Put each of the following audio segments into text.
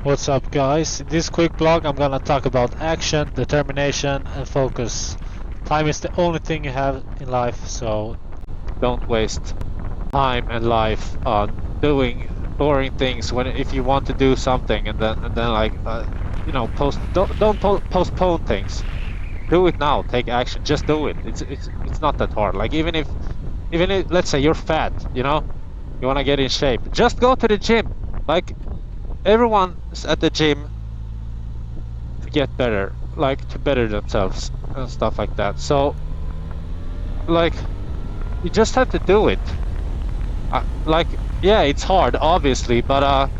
What's up, guys? In this quick vlog, I'm gonna talk about action, determination, and focus. Time is the only thing you have in life, so don't waste time and life on doing boring things when if you want to do something and then like postpone things. Do it now. Take action. Just do it. It's not that hard. Like even if let's say you're fat, you want to get in shape. Just go to the gym. Like everyone's at the gym to get better, like to better themselves and stuff like that. So, like, you just have to do it. Yeah, it's hard, obviously, but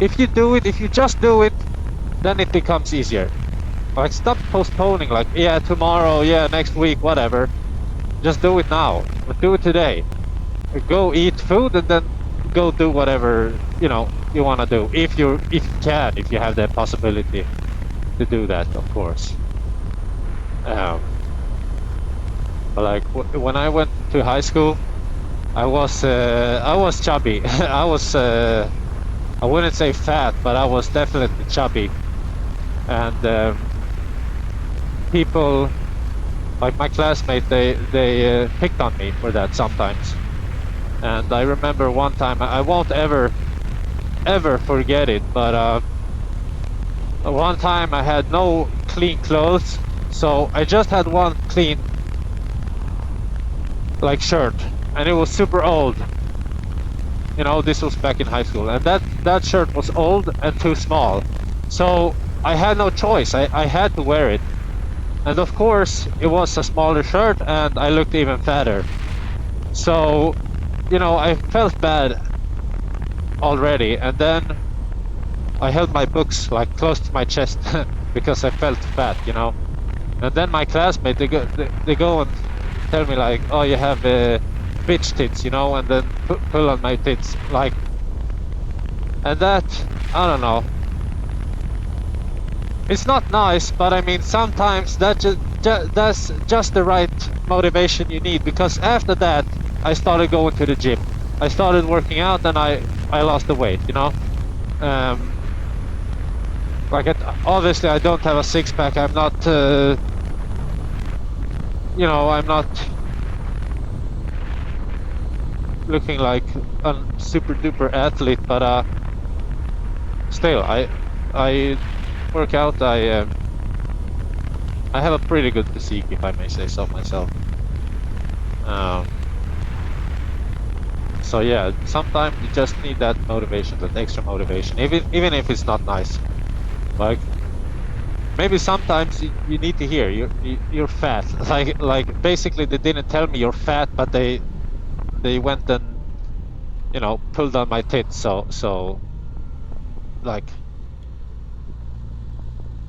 if you do it, if you just do it, then it becomes easier. Like, stop postponing. Like, yeah, tomorrow, yeah, next week, whatever. Just do it now. Do it today. Go eat food and then go do whatever you want to do. If you have the possibility to do that, of course. Um, Like when I went to high school, I was chubby. I wouldn't say fat, but I was definitely chubby. And people like my classmates, they picked on me for that sometimes. And I remember one time, I won't ever forget it. But one time I had no clean clothes, so I just had one clean like shirt, and it was super old. This was back in high school, and that shirt was old and too small. So I had no choice. I had to wear it. And of course, it was a smaller shirt, and I looked even fatter. So, I felt bad already. And then I held my books like close to my chest because I felt fat. And then my classmate, they go and tell me like, oh, you have bitch tits, and then pull on my tits, like, and that, I don't know. It's not nice, but I mean, sometimes that's just the right motivation you need, because after that, I started going to the gym. I started working out, and I lost the weight. Um, like, obviously, I don't have a six-pack. I'm not, I'm not looking like a super duper athlete, but still, I work out. I have a pretty good physique, if I may say so myself. Um, so yeah, sometimes you just need that motivation, that extra motivation, even if it's not nice. Like, maybe sometimes you need to hear you're fat. Like basically they didn't tell me you're fat, but they went and pulled on my tits. So like,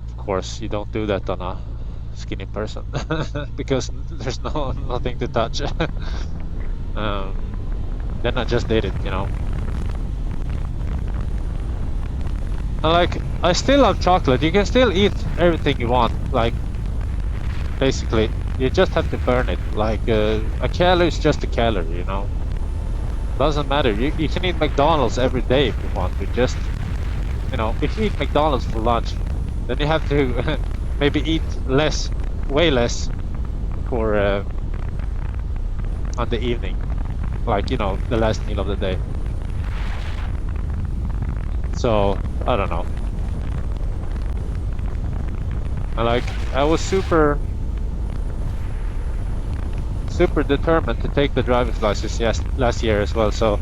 of course you don't do that on a skinny person because there's nothing to touch. um, then I just did it. And like, I still love chocolate. You can still eat everything you want. Like, basically, you just have to burn it. Like, a calorie is just a calorie. Doesn't matter. You can eat McDonald's every day if you want to. Just, if you eat McDonald's for lunch, then you have to maybe eat less, way less, for on the evening. Like, the last meal of the day. So, I don't know. I was super determined to take the driver's license last year as well. So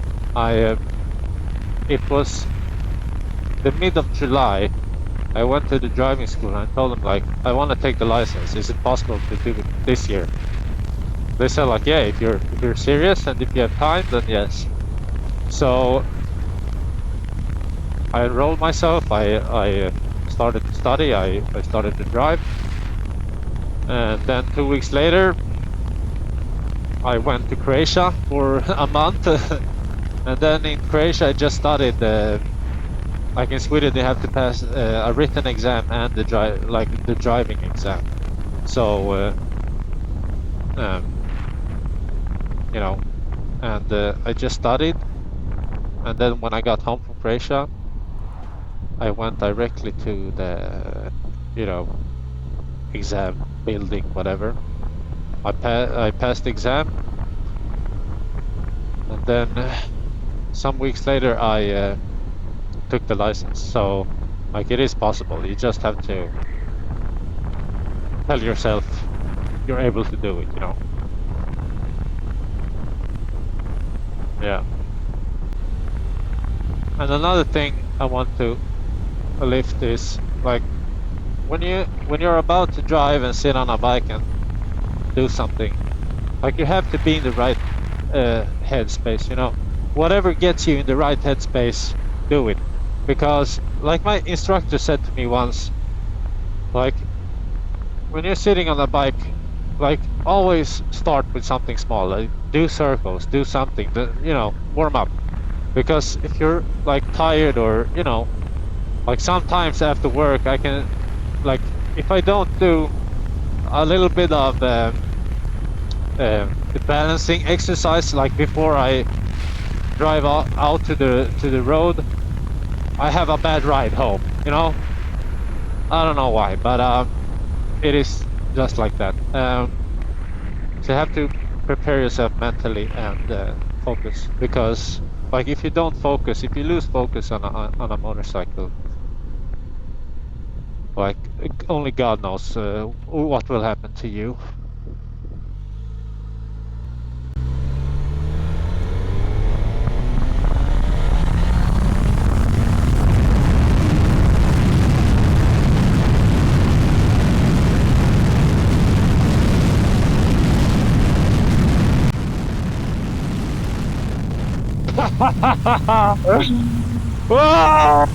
it was the mid of July. I went to the driving school and I told them like, I want to take the license. Is it possible to do it this year? They said like, yeah, if you're serious and if you have time, then yes. So I enrolled myself. I started to study. I started to drive, and then 2 weeks later, I went to Croatia for a month. And then in Croatia, I just started. Like in Sweden, they have to pass a written exam and the driving exam. So um, and I just studied. And then when I got home from Croatia, I went directly to the, you know, exam building, whatever. I passed the exam, and then some weeks later I took the license. So like it is possible. You just have to tell yourself you're able to do it, you know. Yeah. And another thing I want to lift is like when you're about to drive and sit on a bike and do something, like you have to be in the right headspace, you know. Whatever gets you in the right headspace, do it. Because like my instructor said to me once, like when you're sitting on a bike, like always start with something small, like do circles, do something, you know, warm up. Because if you're like tired or, you know, like sometimes after work, I can, like, if I don't do a little bit of the balancing exercise, like before I drive out to the road, I have a bad ride home. You know, I don't know why, but it is just like that. So you have to prepare yourself mentally and focus, because like if you don't focus, if you lose focus on a motorcycle, like only God knows what will happen to you. Ah!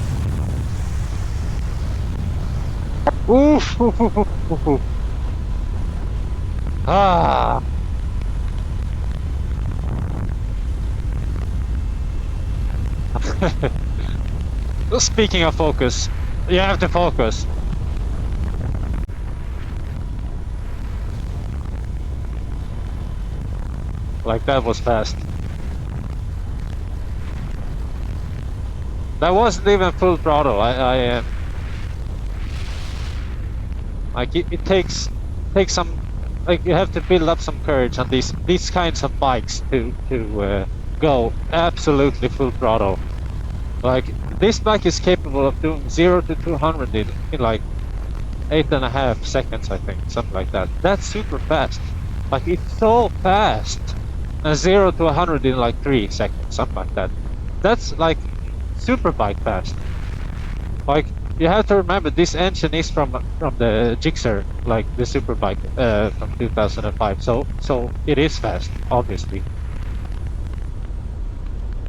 Oof, oof, oof, oof, oof. Ah. Speaking of focus, you have to focus. Like that was fast. That wasn't even full throttle. Like it takes some, like you have to build up some courage on these kinds of bikes to go absolutely full throttle. Like this bike is capable of doing 0 to 200 in like 8.5 seconds, I think, something like that. That's super fast. Like it's so fast. And 0 to 100 in like 3 seconds, something like that. That's like super bike fast. Like you have to remember this engine is from the Gixxer, like the super bike from 2005. So it is fast, obviously.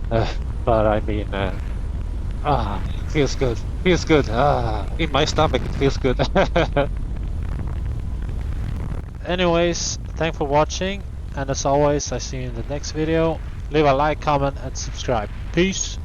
But I mean, feels good. Feels good. In my stomach, it feels good. Anyways, thanks for watching, and as always, I see you in the next video. Leave a like, comment, and subscribe. Peace!